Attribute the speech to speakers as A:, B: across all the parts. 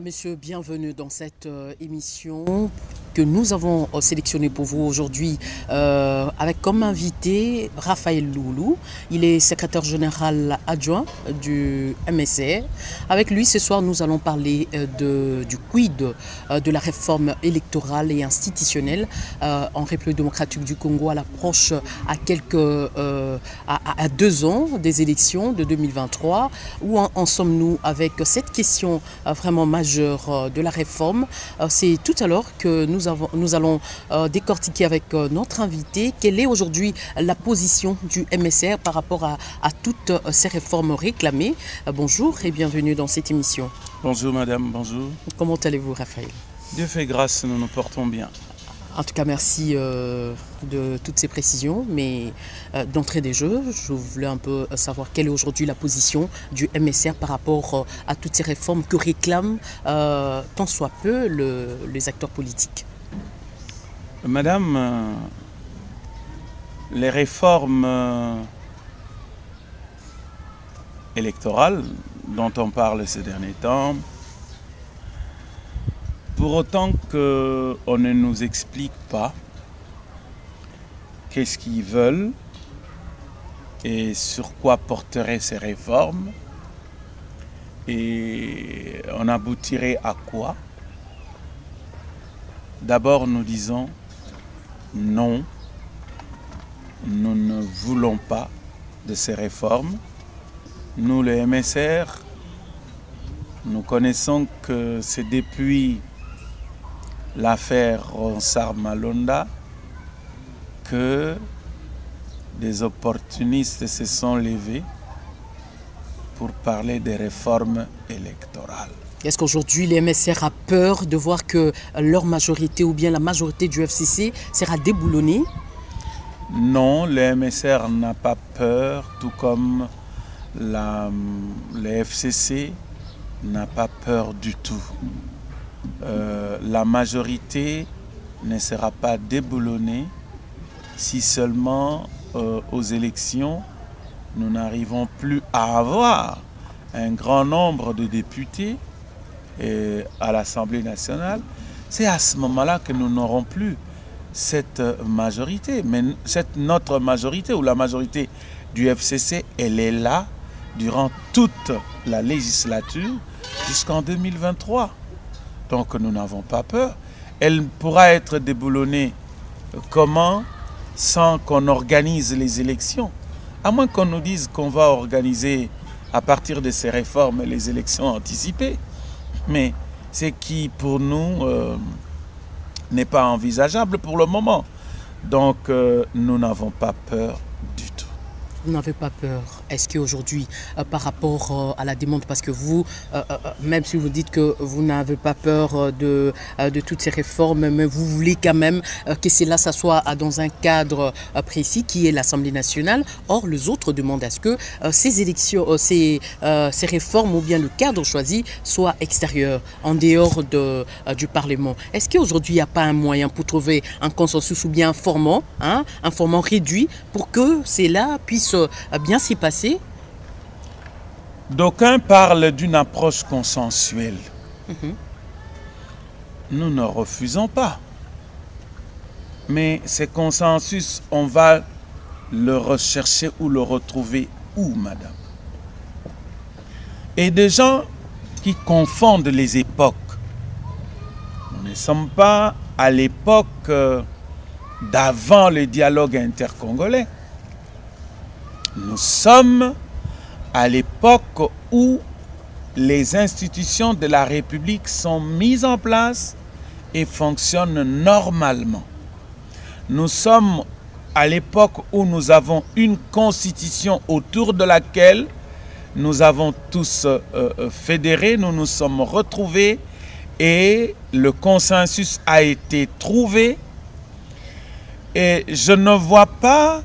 A: Mesdames, Messieurs, bienvenue dans cette émission que nous avons sélectionnée pour vous aujourd'hui avec comme invité Raphaël Loulou. Il est secrétaire général adjoint du MSR. Avec lui, ce soir, nous allons parler du quid de la réforme électorale et institutionnelle en République démocratique du Congo à l'approche à 2 ans des élections de 2023. Où en sommes-nous avec cette question vraiment majeure de la réforme? C'est tout à l'heure que nous allons décortiquer avec notre invité quelle est aujourd'hui la position du MSR par rapport à toutes ces réformes réclamées. Bonjour et bienvenue dans cette émission.
B: Bonjour madame, bonjour.
A: Comment allez-vous, Raphaël?
B: Dieu fait grâce, nous nous portons bien.
A: En tout cas, merci de toutes ces précisions. Mais d'entrée des jeux, je voulais un peu savoir quelle est aujourd'hui la position du MSR par rapport à toutes ces réformes que réclament tant soit peu les acteurs politiques.
B: Madame, les réformes électorales dont on parle ces derniers temps, pour autant qu'on ne nous explique pas qu'est-ce qu'ils veulent et sur quoi porteraient ces réformes et on aboutirait à quoi? D'abord, nous disons non, nous ne voulons pas de ces réformes. Nous, le MSR, nous connaissons que c'est depuis l'affaire Ronsard Malonda que des opportunistes se sont levés pour parler des réformes électorales.
A: Est-ce qu'aujourd'hui les MSR a peur de voir que leur majorité ou bien la majorité du FCC sera déboulonnée?
B: Non, le MSR n'a pas peur, tout comme le FCC n'a pas peur du tout. La majorité ne sera pas déboulonnée si seulement aux élections nous n'arrivons plus à avoir un grand nombre de députés à l'Assemblée nationale. C'est à ce moment-là que nous n'aurons plus cette majorité. Mais notre majorité ou la majorité du FCC, elle est là durant toute la législature jusqu'en 2023. Donc nous n'avons pas peur. Elle pourra être déboulonnée comment? Sans qu'on organise les élections. À moins qu'on nous dise qu'on va organiser à partir de ces réformes les élections anticipées. Mais ce qui pour nous n'est pas envisageable pour le moment. Donc nous n'avons pas peur du tout.
A: Vous n'avez pas peur? Est-ce qu'aujourd'hui, par rapport à la demande, parce que vous, même si vous dites que vous n'avez pas peur de toutes ces réformes, mais vous voulez quand même que cela ça soit dans un cadre précis qui est l'Assemblée nationale. Or, les autres demandent à ce que ces élections, ces réformes ou bien le cadre choisi soit extérieur, en dehors du Parlement. Est-ce qu'aujourd'hui, il n'y a pas un moyen pour trouver un consensus ou bien un format réduit pour que cela puisse bien s'y passer?
B: D'aucuns parlent d'une approche consensuelle. Nous ne refusons pas. Mais ce consensus, on va le rechercher ou le retrouver où, madame? Et des gens qui confondent les époques. Nous ne sommes pas à l'époque d'avant le dialogue intercongolais. Nous sommes à l'époque où les institutions de la République sont mises en place et fonctionnent normalement. Nous sommes à l'époque où nous avons une constitution autour de laquelle nous avons tous fédéré, nous nous sommes retrouvés et le consensus a été trouvé. Et je ne vois pas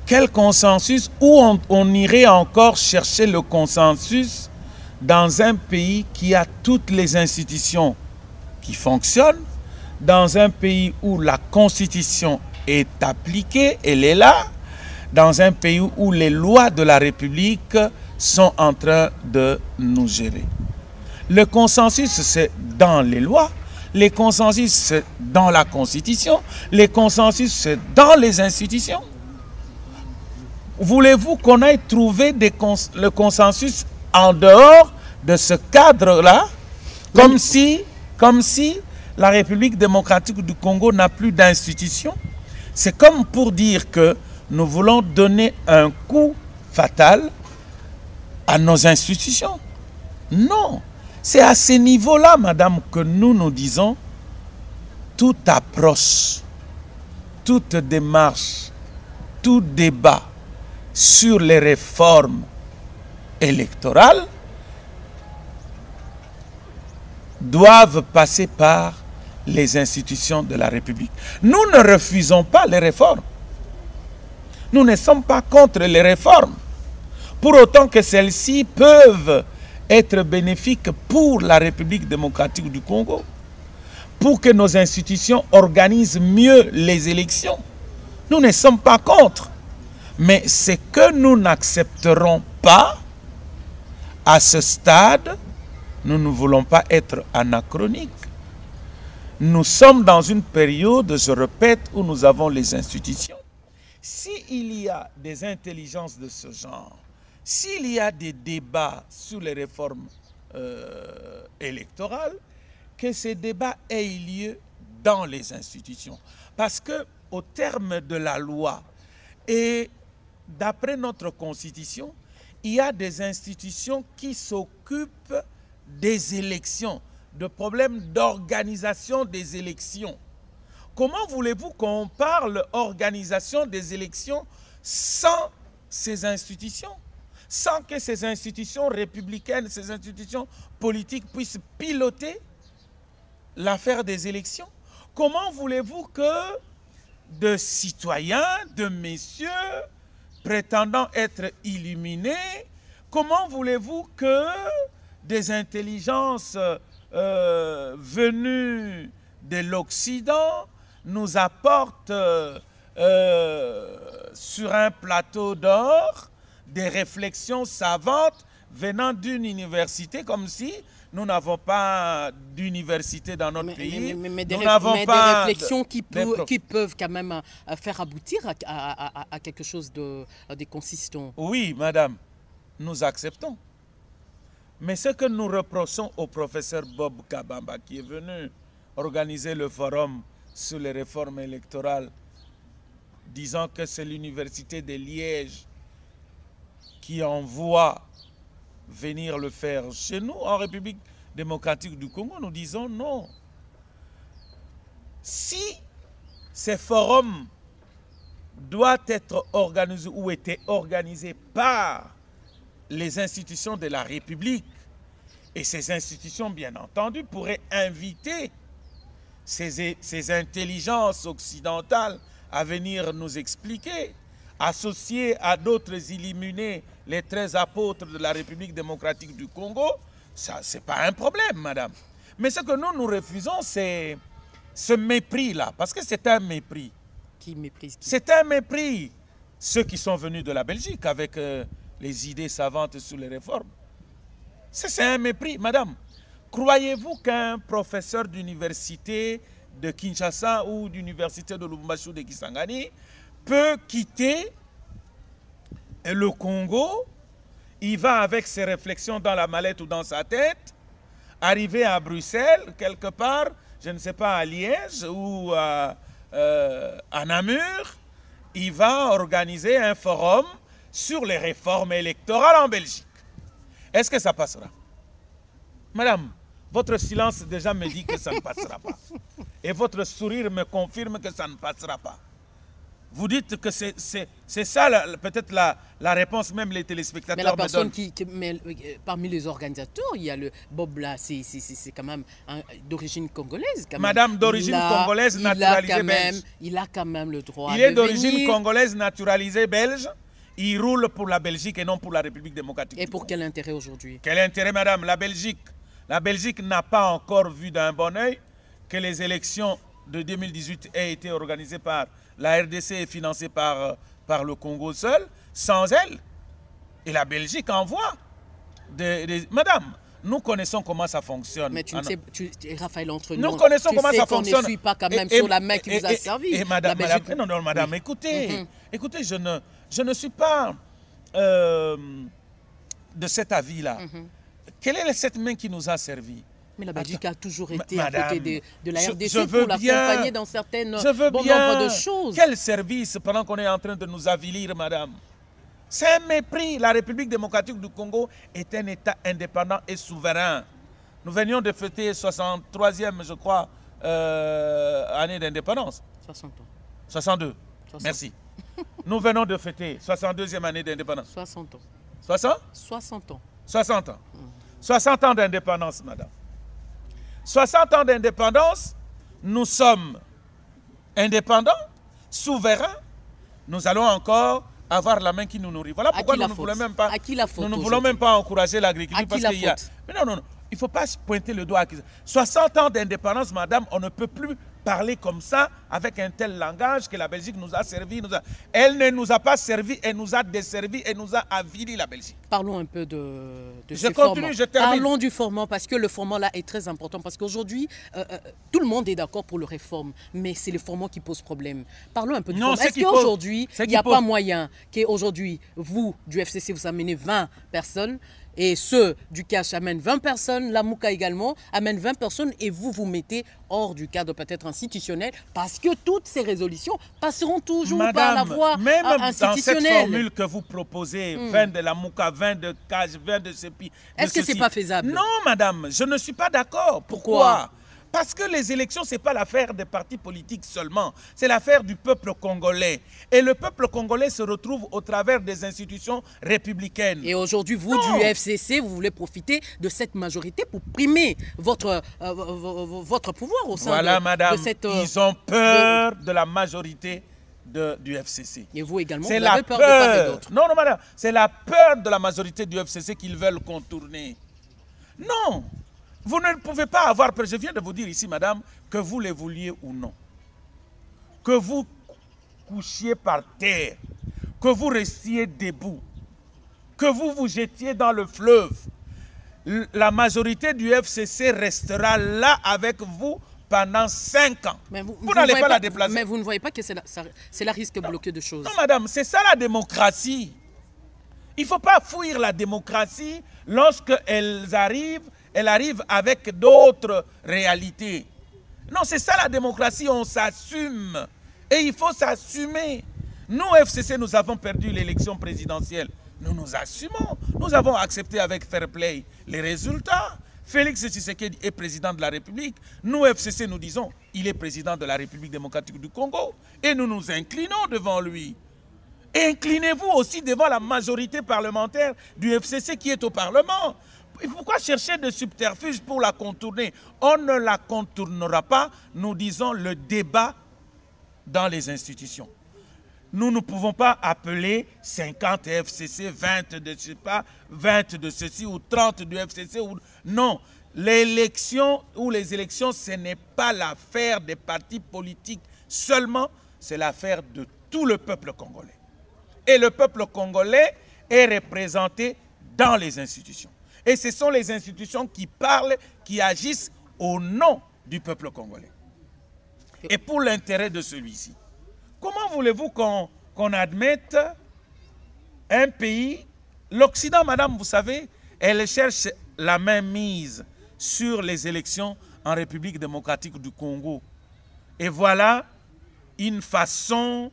B: quel consensus, où on irait encore chercher le consensus dans un pays qui a toutes les institutions qui fonctionnent, dans un pays où la Constitution est appliquée, elle est là, dans un pays où les lois de la République sont en train de nous gérer. Le consensus, c'est dans les lois. Les consensus, c'est dans la Constitution. Les consensus, c'est dans les institutions. Voulez-vous qu'on aille trouver le consensus en dehors de ce cadre-là, comme si la République démocratique du Congo n'a plus d'institutions? C'est comme pour dire que nous voulons donner un coup fatal à nos institutions. Non, c'est à ce niveau-là, madame, que nous disons toute approche, toute démarche, tout débat sur les réformes électorales doivent passer par les institutions de la République. Nous ne refusons pas les réformes. Nous ne sommes pas contre les réformes, pour autant que celles-ci peuvent être bénéfiques pour la République démocratique du Congo, pour que nos institutions organisent mieux les élections. Nous ne sommes pas contre. Mais ce que nous n'accepterons pas, à ce stade, nous ne voulons pas être anachroniques. Nous sommes dans une période, je répète, où nous avons les institutions. S'il y a des intelligences de ce genre, s'il y a des débats sur les réformes électorales, que ces débats aient lieu dans les institutions. Parce qu'au terme de la loi et d'après notre Constitution, il y a des institutions qui s'occupent des élections, de problèmes d'organisation des élections. Comment voulez-vous qu'on parle organisation des élections sans ces institutions? Sans que ces institutions républicaines, ces institutions politiques puissent piloter l'affaire des élections? Comment voulez-vous que de citoyens, de messieurs, prétendant être illuminés, comment voulez-vous que des intelligences venues de l'Occident nous apportent sur un plateau d'or des réflexions savantes venant d'une université, comme si nous n'avons pas d'université dans notre pays.
A: Mais des réflexions qui peuvent quand même faire aboutir à quelque chose de consistant.
B: Oui, madame, nous acceptons. Mais ce que nous reprochons au professeur Bob Kabamba, qui est venu organiser le forum sur les réformes électorales, disant que c'est l'université de Liège qui envoie venir le faire chez nous, en République démocratique du Congo, nous disons non. Si ces forums doivent être organisés ou étaient organisés par les institutions de la République, et ces institutions, bien entendu, pourraient inviter ces intelligences occidentales à venir nous expliquer, associés à d'autres illuminés, les 13 apôtres de la République démocratique du Congo, ça, c'est pas un problème, madame. Mais ce que nous refusons, c'est ce mépris-là, parce que c'est un mépris.
A: Qui méprise qui?
B: C'est un mépris. Ceux qui sont venus de la Belgique avec les idées savantes sur les réformes. C'est un mépris, madame. Croyez-vous qu'un professeur d'université de Kinshasa ou d'université de Lubumbashi ou de Kisangani peut quitter le Congo, il va avec ses réflexions dans la mallette ou dans sa tête, arriver à Bruxelles, quelque part, je ne sais pas, à Liège ou à Namur, il va organiser un forum sur les réformes électorales en Belgique. Est-ce que ça passera? Madame, votre silence déjà me dit que ça ne passera pas. Et votre sourire me confirme que ça ne passera pas. Vous dites que c'est ça peut-être la réponse, même les téléspectateurs.
A: Mais la personne parmi les organisateurs, il y a le Bob là, c'est quand même d'origine congolaise.
B: Madame d'origine congolaise naturalisée belge.
A: Il a quand même le droit
B: Il est d'origine congolaise naturalisée belge. Il roule pour la Belgique et non pour la République démocratique.
A: Et pour quel intérêt aujourd'hui?
B: Quel intérêt, madame? La Belgique n'a pas encore vu d'un bon oeil que les élections de 2018 aient été organisées par la RDC et financées par le Congo seul, sans elle. Et la Belgique envoie madame, nous connaissons comment ça fonctionne.
A: Mais tu ne sais, Raphaël, entre
B: nous connaissons comment ça fonctionne.
A: On ne suit pas quand même sur la main qui vous a servi.
B: Et madame, non, madame, oui. Écoutez, je ne suis pas de cet avis-là. Quelle est cette main qui nous a servi?
A: Mais la Belgique a toujours été à côté de la RDC
B: pour
A: l'accompagner dans certaines bon nombre de choses.
B: Quel service pendant qu'on est en train de nous avilir, madame? C'est un mépris. La République démocratique du Congo est un État indépendant et souverain. Nous venions de fêter 63e, je crois, année d'indépendance.
A: 60 ans.
B: 62. 60. Merci. Nous venons de fêter 62e année d'indépendance.
A: 60 ans.
B: 60?
A: 60 ans.
B: 60 ans. 60 ans d'indépendance, madame. 60 ans d'indépendance, nous sommes indépendants, souverains. Nous allons encore avoir la main qui nous nourrit. Voilà pourquoi nous ne voulons même pas, nous ne voulons même pas encourager l'agriculture. Parce qu'il y a... Mais non, il ne faut pas pointer le doigt. 60 ans d'indépendance, madame, on ne peut plus parler comme ça, avec un tel langage que la Belgique nous a servi. Elle ne nous a pas servi, elle nous a desservi, elle nous a avili, la Belgique.
A: Parlons un peu de
B: je continue, je termine.
A: Parlons du formant, parce que le formant là est très important. Parce qu'aujourd'hui, tout le monde est d'accord pour le réforme, mais c'est le formant qui pose problème. Parlons un peu du formant. Est-ce qu'aujourd'hui, il n'y a pas moyen qu'aujourd'hui, vous, du FCC, vous amenez 20 personnes et ceux du cash amènent 20 personnes, la Mouka également amène 20 personnes et vous vous mettez hors du cadre peut-être institutionnel parce que toutes ces résolutions passeront toujours par la voie
B: même
A: institutionnelle.
B: Dans cette formule que vous proposez, 20 de la Mouka, 20 de cash, 20 de CEPI...
A: Est-ce que ce n'est pas faisable?
B: Non, madame, je ne suis pas d'accord. Pourquoi? Parce que les élections, ce n'est pas l'affaire des partis politiques seulement. C'est l'affaire du peuple congolais. Et le peuple congolais se retrouve au travers des institutions républicaines.
A: Et aujourd'hui, vous, du FCC, vous voulez profiter de cette majorité pour primer votre pouvoir au sein
B: de
A: cette...
B: Ils ont peur de la majorité du FCC.
A: Et vous également,
B: vous avez peur de part et d'autre. Non, madame. C'est la peur de la majorité du FCC qu'ils veulent contourner. Non. Vous ne pouvez pas avoir peur. Je viens de vous dire ici, madame, que vous le vouliez ou non. Que vous couchiez par terre. Que vous restiez debout. Que vous vous jetiez dans le fleuve. La majorité du FCC restera là avec vous pendant 5 ans.
A: Mais
B: vous n'allez pas la déplacer.
A: Mais vous ne voyez pas que c'est la risque bloqué de choses.
B: Non, madame, c'est ça la démocratie. Il ne faut pas fuir la démocratie lorsqu'elle arrive avec d'autres réalités. Non, c'est ça la démocratie, on s'assume. Et il faut s'assumer. Nous, FCC, nous avons perdu l'élection présidentielle. Nous nous assumons. Nous avons accepté avec fair play les résultats. Félix Tshisekedi est président de la République. Nous, FCC, nous disons, il est président de la République démocratique du Congo. Et nous nous inclinons devant lui. Inclinez-vous aussi devant la majorité parlementaire du FCC qui est au Parlement. Pourquoi chercher des subterfuges pour la contourner? On ne la contournera pas, nous disons, le débat dans les institutions. Nous ne pouvons pas appeler 50 FCC, 20 de je sais pas, 20 de ceci ou 30 du FCC. Non, l'élection ou les élections, ce n'est pas l'affaire des partis politiques seulement, c'est l'affaire de tout le peuple congolais. Et le peuple congolais est représenté dans les institutions. Et ce sont les institutions qui parlent, qui agissent au nom du peuple congolais. Et pour l'intérêt de celui-ci. Comment voulez-vous qu'on admette un pays... L'Occident, madame, vous savez, elle cherche la mainmise sur les élections en République démocratique du Congo. Et voilà une façon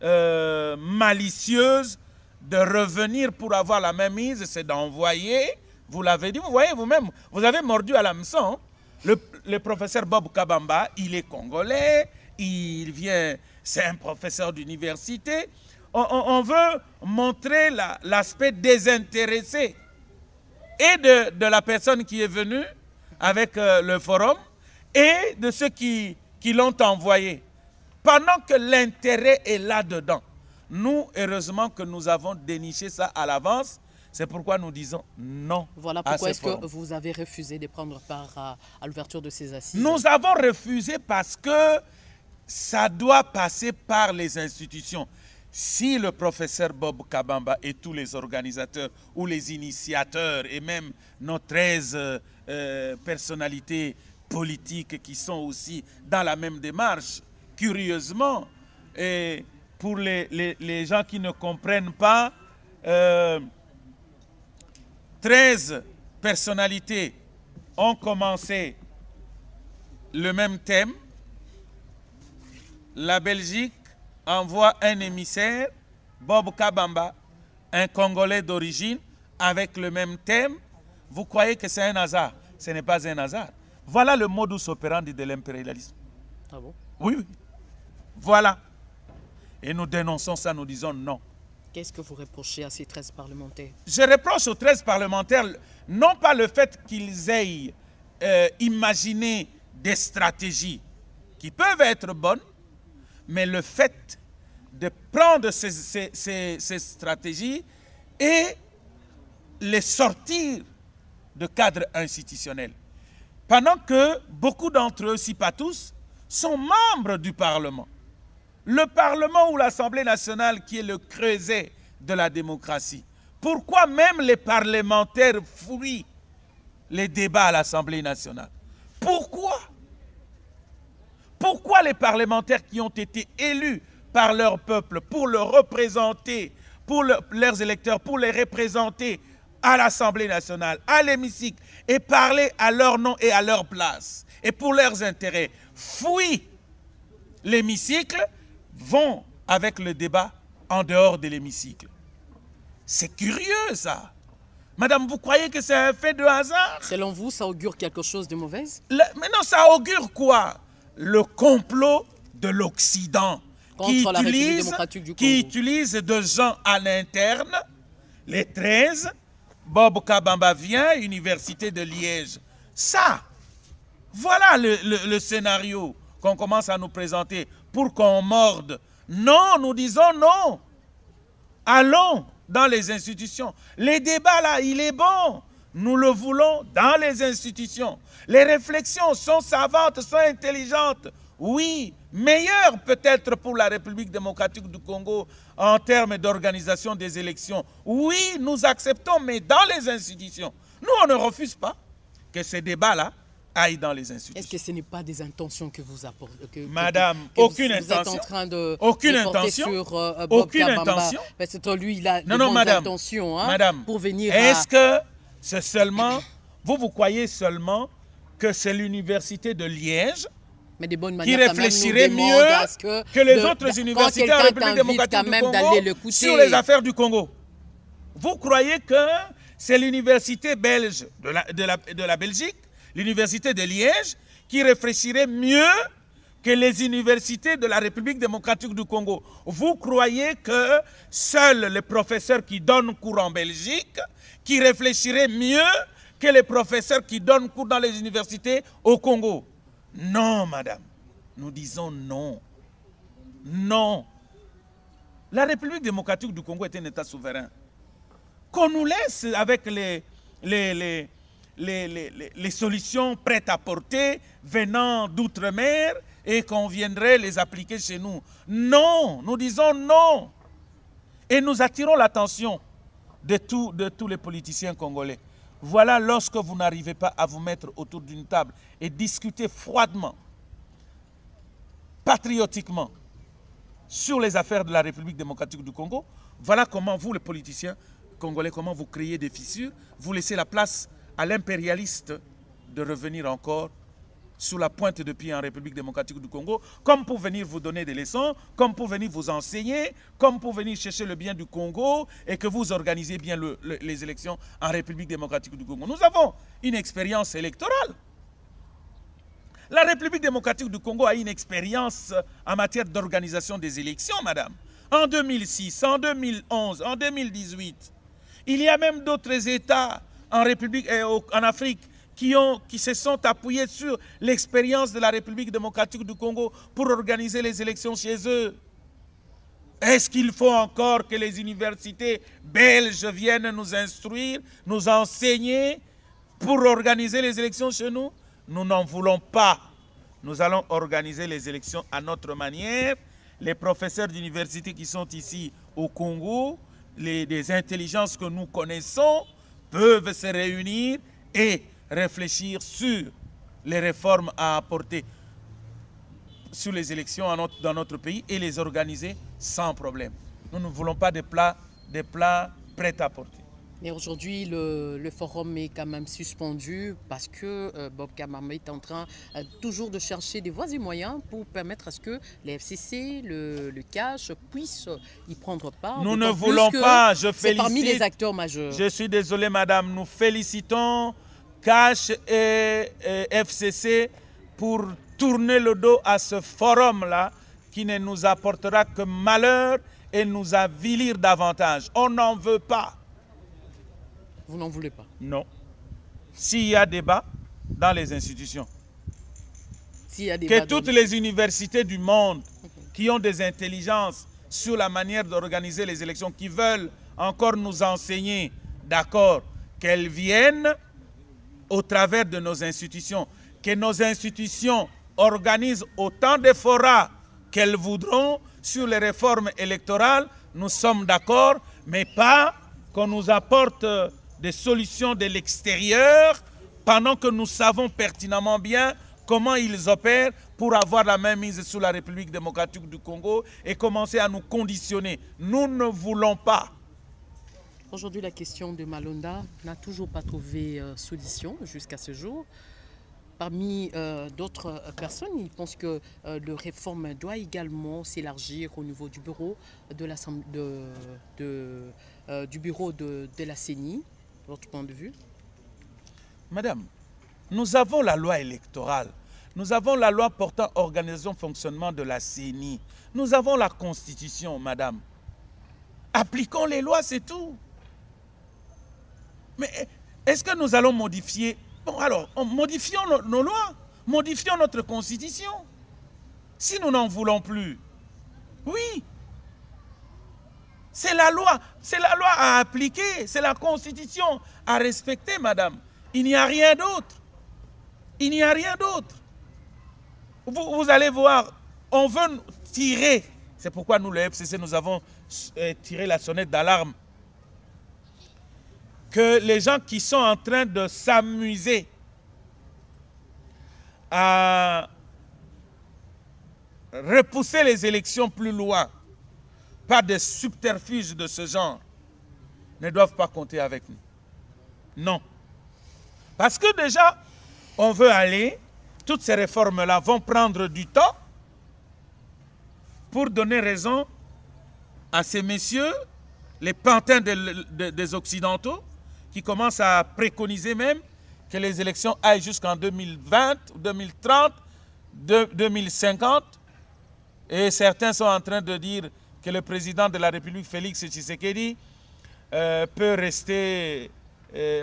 B: malicieuse de revenir pour avoir la mainmise, c'est d'envoyer... Vous l'avez dit, vous voyez vous-même, vous avez mordu à l'hameçon. Le professeur Bob Kabamba, il est congolais, il vient, c'est un professeur d'université. On veut montrer l'aspect désintéressé et de la personne qui est venue avec le forum et de ceux qui l'ont envoyé. Pendant que l'intérêt est là-dedans. Nous, heureusement que nous avons déniché ça à l'avance. C'est pourquoi nous disons non.
A: Voilà pourquoi est-ce que vous avez refusé de prendre part à l'ouverture de ces assises.
B: Nous avons refusé parce que ça doit passer par les institutions. si le professeur Bob Kabamba et tous les organisateurs ou les initiateurs et même nos 13 personnalités politiques qui sont aussi dans la même démarche, curieusement, et pour les gens qui ne comprennent pas, 13 personnalités ont commencé le même thème. La Belgique envoie un émissaire, Bob Kabamba, un Congolais d'origine, avec le même thème. Vous croyez que c'est un hasard? Ce n'est pas un hasard. Voilà le modus operandi de l'impérialisme.
A: Ah bon?
B: Oui, oui. Voilà. Et nous dénonçons ça, nous disons non.
A: Qu'est-ce que vous reprochez à ces 13 parlementaires?
B: Je reproche aux 13 parlementaires, non pas le fait qu'ils aient imaginé des stratégies qui peuvent être bonnes, mais le fait de prendre ces stratégies et les sortir de cadre institutionnel. Pendant que beaucoup d'entre eux, si pas tous, sont membres du Parlement. Le Parlement ou l'Assemblée nationale qui est le creuset de la démocratie. Pourquoi même les parlementaires fuient les débats à l'Assemblée nationale? Pourquoi? Pourquoi les parlementaires qui ont été élus par leur peuple pour le représenter, pour leurs électeurs, pour les représenter à l'Assemblée nationale, à l'hémicycle, et parler à leur nom et à leur place, et pour leurs intérêts, fuient l'hémicycle, vont avec le débat en dehors de l'hémicycle? C'est curieux ça. Madame, vous croyez que c'est un fait de hasard?
A: Selon vous, ça augure quelque chose de mauvais?
B: Mais non, ça augure quoi? Le complot de l'Occident qui utilise de gens à l'interne. Les 13, Bob Kabamba vient, Université de Liège. Ça, voilà le scénario qu'on commence à nous présenter pour qu'on morde. Non, nous disons non. Allons dans les institutions. Les débats là, il est bon. Nous le voulons dans les institutions. Les réflexions sont savantes, sont intelligentes. Oui, meilleures peut-être pour la République démocratique du Congo en termes d'organisation des élections. Oui, nous acceptons, mais dans les institutions. Nous, on ne refuse pas que ces débats-là aillent dans les institutions.
A: Est-ce que ce n'est pas des intentions que vous apportez?
B: Madame,
A: aucune intention. Vous êtes en train de
B: intention.
A: Sur Bob
B: Aucune
A: Kabamba.
B: intention.
A: Parce que lui, il a de
B: bonnes
A: madame, intentions
B: madame,
A: pour venir
B: est-ce que c'est seulement... vous croyez seulement que c'est l'université de Liège qui réfléchirait mieux que les autres universités en République démocratique du Congo sur les affaires du Congo? Vous croyez que c'est l'université belge de la Belgique, l'université de Liège, qui réfléchirait mieux que les universités de la République démocratique du Congo? Vous croyez que seuls les professeurs qui donnent cours en Belgique, qui réfléchiraient mieux que les professeurs qui donnent cours dans les universités au Congo? Non, madame. Nous disons non. Non. La République démocratique du Congo est un État souverain. Qu'on nous laisse avec les solutions prêtes à porter venant d'outre-mer et qu'on viendrait les appliquer chez nous. Non, nous disons non. Et nous attirons l'attention de tous les politiciens congolais. Voilà, lorsque vous n'arrivez pas à vous mettre autour d'une table et discuter froidement, patriotiquement, sur les affaires de la République démocratique du Congo, voilà comment vous, les politiciens congolais, comment vous créez des fissures, vous laissez la place à l'impérialiste de revenir encore sous la pointe de pied en République démocratique du Congo, comme pour venir vous donner des leçons, comme pour venir vous enseigner, comme pour venir chercher le bien du Congo et que vous organisez bien les élections en République démocratique du Congo. Nous avons une expérience électorale. La République démocratique du Congo a une expérience en matière d'organisation des élections, madame. En 2006, en 2011, en 2018. Il y a même d'autres États en République et en Afrique qui se sont appuyés sur l'expérience de la République démocratique du Congo pour organiser les élections chez eux. Est-ce qu'il faut encore que les universités belges viennent nous instruire, nous enseigner pour organiser les élections chez nous? Nous n'en voulons pas. Nous allons organiser les élections à notre manière. les professeurs d'université qui sont ici au Congo, des intelligences que nous connaissons, peuvent se réunir et réfléchir sur les réformes à apporter sur les élections dans notre pays et les organiser sans problème. Nous ne voulons pas des plats prêts à porter.
A: Mais aujourd'hui, le forum est quand même suspendu parce que Bob Kamara est en train toujours de chercher des voies et moyens pour permettre à ce que les FCC, le CACH puissent y prendre part.
B: Nous ne voulons pas, je félicite.
A: C'est parmi les acteurs majeurs.
B: Je suis désolé, madame, nous félicitons CACH et FCC pour tourner le dos à ce forum-là qui ne nous apportera que malheur et nous avilir davantage. On n'en veut pas.
A: Vous n'en voulez pas?
B: Non. S'il y a débat dans les institutions, que toutes les universités du monde qui ont des intelligences sur la manière d'organiser les élections, qui veulent encore nous enseigner, d'accord, qu'elles viennent au travers de nos institutions, que nos institutions organisent autant de forats qu'elles voudront sur les réformes électorales, nous sommes d'accord, mais pas qu'on nous apporte des solutions de l'extérieur pendant que nous savons pertinemment bien comment ils opèrent pour avoir la main mise sur la République démocratique du Congo et commencer à nous conditionner. Nous ne voulons pas.
A: Aujourd'hui, la question de Malonda n'a toujours pas trouvé solution jusqu'à ce jour. Parmi d'autres personnes, ils pensent que le réforme doit également s'élargir au niveau du bureau de la CENI. Votre point de vue?
B: Madame, nous avons la loi électorale. Nous avons la loi portant organisation fonctionnement de la CENI. Nous avons la Constitution, madame. Appliquons les lois, c'est tout. Mais est-ce que nous allons modifier? Bon, alors, modifions nos lois, modifions notre Constitution. Si nous n'en voulons plus, oui. C'est la loi à appliquer, c'est la Constitution à respecter, madame. Il n'y a rien d'autre. Il n'y a rien d'autre. Vous allez voir, on veut tirer. C'est pourquoi nous, le FCC, nous avons tiré la sonnette d'alarme. Que les gens qui sont en train de s'amuser à repousser les élections plus loin par des subterfuges de ce genre ne doivent pas compter avec nous. Non. Parce que déjà, on veut aller, toutes ces réformes-là vont prendre du temps pour donner raison à ces messieurs, les pantins des Occidentaux, qui commencent à préconiser même que les élections aillent jusqu'en 2020, 2030, 2050. Et certains sont en train de dire que le président de la République, Félix Tshisekedi, peut rester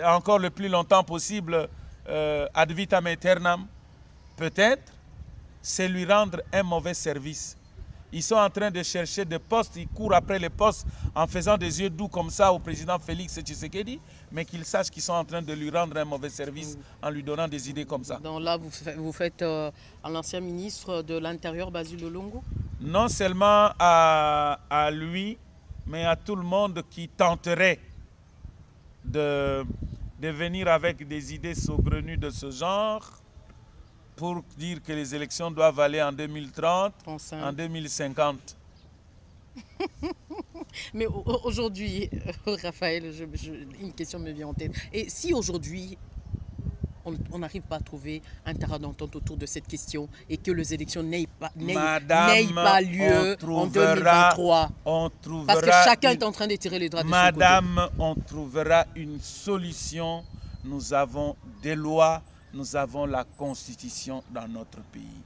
B: encore le plus longtemps possible ad vitam aeternam. Peut-être, c'est lui rendre un mauvais service. Ils sont en train de chercher des postes, ils courent après les postes en faisant des yeux doux comme ça au président Félix Tshisekedi, mais qu'ils sachent qu'ils sont en train de lui rendre un mauvais service en lui donnant des idées comme ça.
A: Donc là, vous faites à l'ancien ministre de l'Intérieur, Basil Olongo?
B: Non seulement à lui, mais à tout le monde qui tenterait de venir avec des idées saugrenues de ce genre, pour dire que les élections doivent aller en 2030, en 2050.
A: Mais aujourd'hui, Raphaël, une question me vient en tête. Et si aujourd'hui, on n'arrive pas à trouver un terrain d'entente autour de cette question et que les élections n'aient pas lieu en 2023, parce que chacun est en train de tirer les draps de son côté.
B: Madame, on trouvera une solution. Nous avons des lois. Nous avons la Constitution dans notre pays.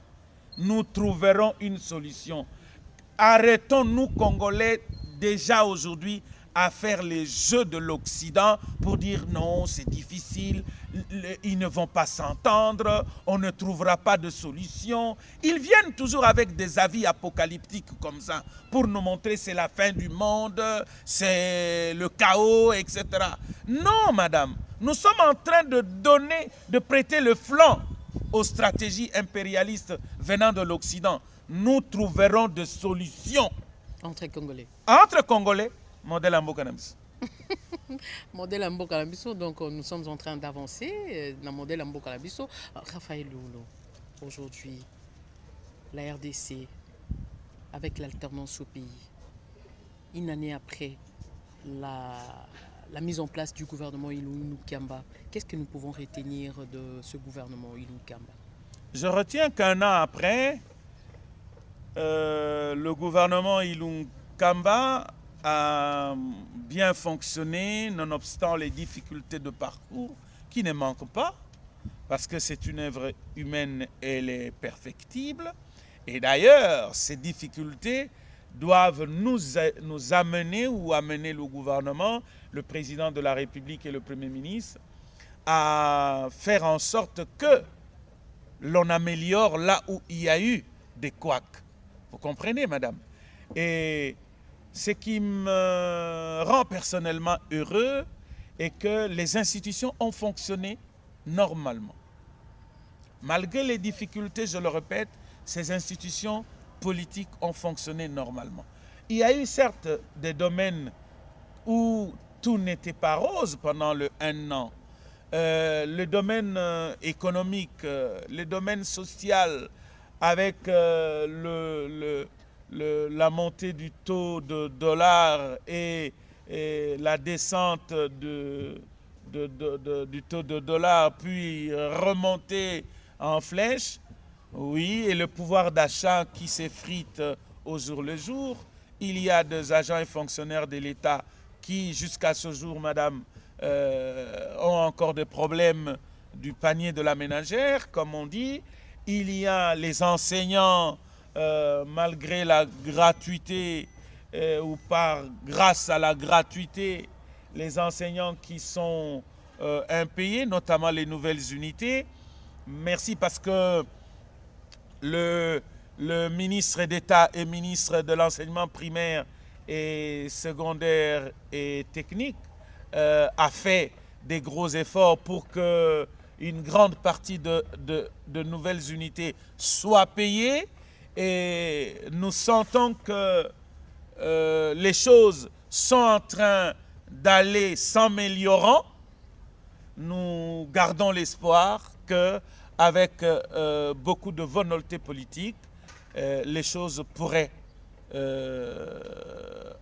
B: Nous trouverons une solution. Arrêtons, nous, Congolais, déjà aujourd'hui, à faire les jeux de l'Occident pour dire non, c'est difficile, ils ne vont pas s'entendre, on ne trouvera pas de solution. Ils viennent toujours avec des avis apocalyptiques comme ça pour nous montrer c'est la fin du monde, c'est le chaos, etc. Non, madame. Nous sommes en train de prêter le flanc aux stratégies impérialistes venant de l'Occident. nous trouverons des solutions.
A: Entre Congolais.
B: Entre Congolais, modèle Ambo-Cannabis.
A: Modèle Ambo-Cannabis, donc nous sommes en train d'avancer dans le modèle Ambo-Cannabis. Raphaël Loulo, aujourd'hui, la RDC, avec l'alternance au pays, une année après la mise en place du gouvernement Ilunga Kamba, qu'est-ce que nous pouvons retenir de ce gouvernement Ilunga Kamba?
B: Je retiens qu'un an après, le gouvernement Ilunga Kamba a bien fonctionné, nonobstant les difficultés de parcours qui ne manquent pas, parce que c'est une œuvre humaine, elle est perfectible. Et d'ailleurs, ces difficultés doivent nous amener ou amener le gouvernement, le président de la République et le Premier ministre, à faire en sorte que l'on améliore là où il y a eu des couacs. Vous comprenez, madame? Et ce qui me rend personnellement heureux est que les institutions ont fonctionné normalement. Malgré les difficultés, je le répète, ces institutions politiques ont fonctionné normalement. Il y a eu certes des domaines où tout n'était pas rose pendant le 1 an. Le domaine économique, le domaine social, avec la montée du taux de dollar et la descente du taux de dollar, puis remonter en flèche, oui, et le pouvoir d'achat qui s'effrite au jour le jour. Il y a des agents et fonctionnaires de l'État qui, jusqu'à ce jour, madame, ont encore des problèmes du panier de la ménagère, comme on dit. Il y a les enseignants, malgré la gratuité ou grâce à la gratuité, les enseignants qui sont impayés, notamment les nouvelles unités. Merci parce que le ministre d'État et ministre de l'enseignement primaire et secondaire et technique a fait des gros efforts pour que une grande partie de nouvelles unités soient payées, et nous sentons que les choses sont en train d'aller s'améliorant. Nous gardons l'espoir que avec beaucoup de volonté politique, les choses pourraient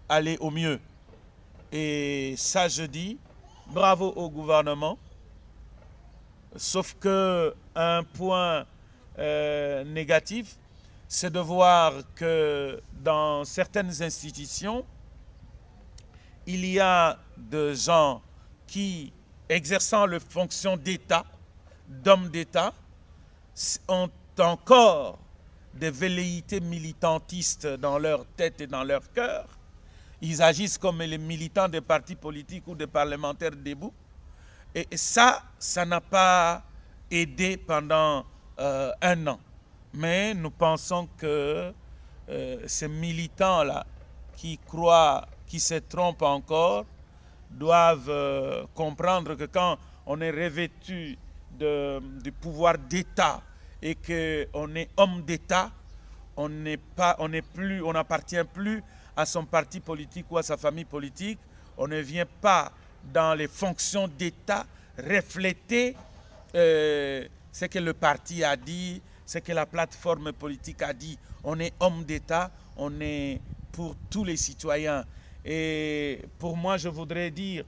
B: aller au mieux. Et ça, je dis, bravo au gouvernement. Sauf que un point négatif, c'est de voir que dans certaines institutions, il y a des gens qui, exerçant les fonctions d'État, d'hommes d'État, ont encore des velléités militantistes dans leur tête et dans leur cœur. Ils agissent comme les militants des partis politiques ou des parlementaires debout. Et ça n'a pas aidé pendant 1 an. Mais nous pensons que ces militants-là qui croient, qui se trompent encore, doivent comprendre que quand on est revêtu du pouvoir d'État et qu'on est homme d'État, on n'appartient plus à son parti politique ou à sa famille politique. On ne vient pas dans les fonctions d'État refléter ce que le parti a dit, ce que la plateforme politique a dit. On est homme d'État, on est pour tous les citoyens. Et pour moi, je voudrais dire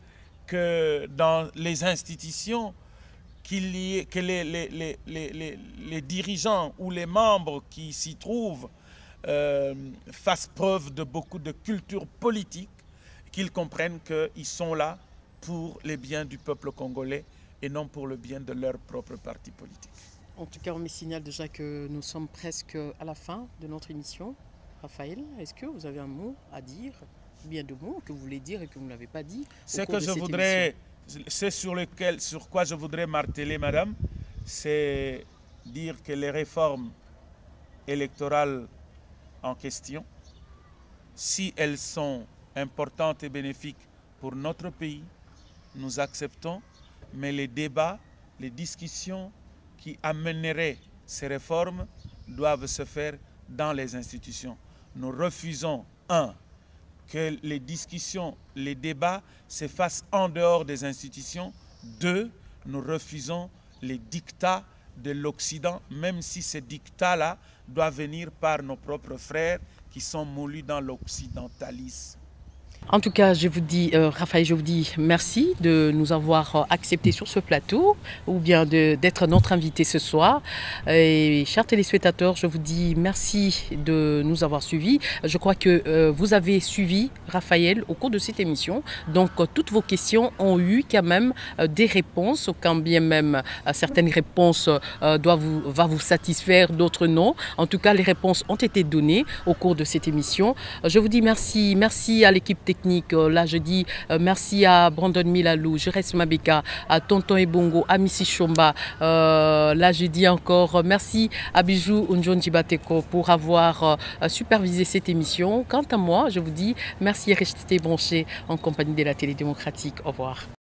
B: que dans les institutions, que les dirigeants ou les membres qui s'y trouvent fassent preuve de beaucoup de culture politique, qu'ils comprennent qu'ils sont là pour les biens du peuple congolais et non pour le bien de leur propre parti politique.
A: En tout cas, on me signale déjà que nous sommes presque à la fin de notre émission. Raphaël, est-ce que vous avez un mot à dire, bien de mots que vous voulez dire et que vous n'avez pas dit?
B: C'est sur quoi je voudrais marteler, madame, c'est dire que les réformes électorales en question, si elles sont importantes et bénéfiques pour notre pays, nous acceptons, mais les débats, les discussions qui amèneraient ces réformes doivent se faire dans les institutions. Nous refusons, un, que les discussions, les débats se fassent en dehors des institutions. Deux, nous refusons les dictats de l'Occident, même si ces dictats-là doivent venir par nos propres frères qui sont moulus dans l'occidentalisme.
A: En tout cas, je vous dis, Raphaël, je vous dis merci de nous avoir acceptés sur ce plateau ou bien d'être notre invité ce soir. Et chers téléspectateurs, je vous dis merci de nous avoir suivis. Je crois que vous avez suivi Raphaël au cours de cette émission. Donc, toutes vos questions ont eu quand même des réponses, quand bien même certaines réponses vont vous satisfaire, d'autres non. En tout cas, les réponses ont été données au cours de cette émission. Je vous dis merci. Merci à l'équipe technique. Là, je dis merci à Brandon Milalou, Jerez Mabeka, à Tonton Ebongo, à Missy Chomba. Là, je dis encore merci à Bijou Unjonji Bateko pour avoir supervisé cette émission. Quant à moi, je vous dis merci et restez branchés en compagnie de la télé démocratique. Au revoir.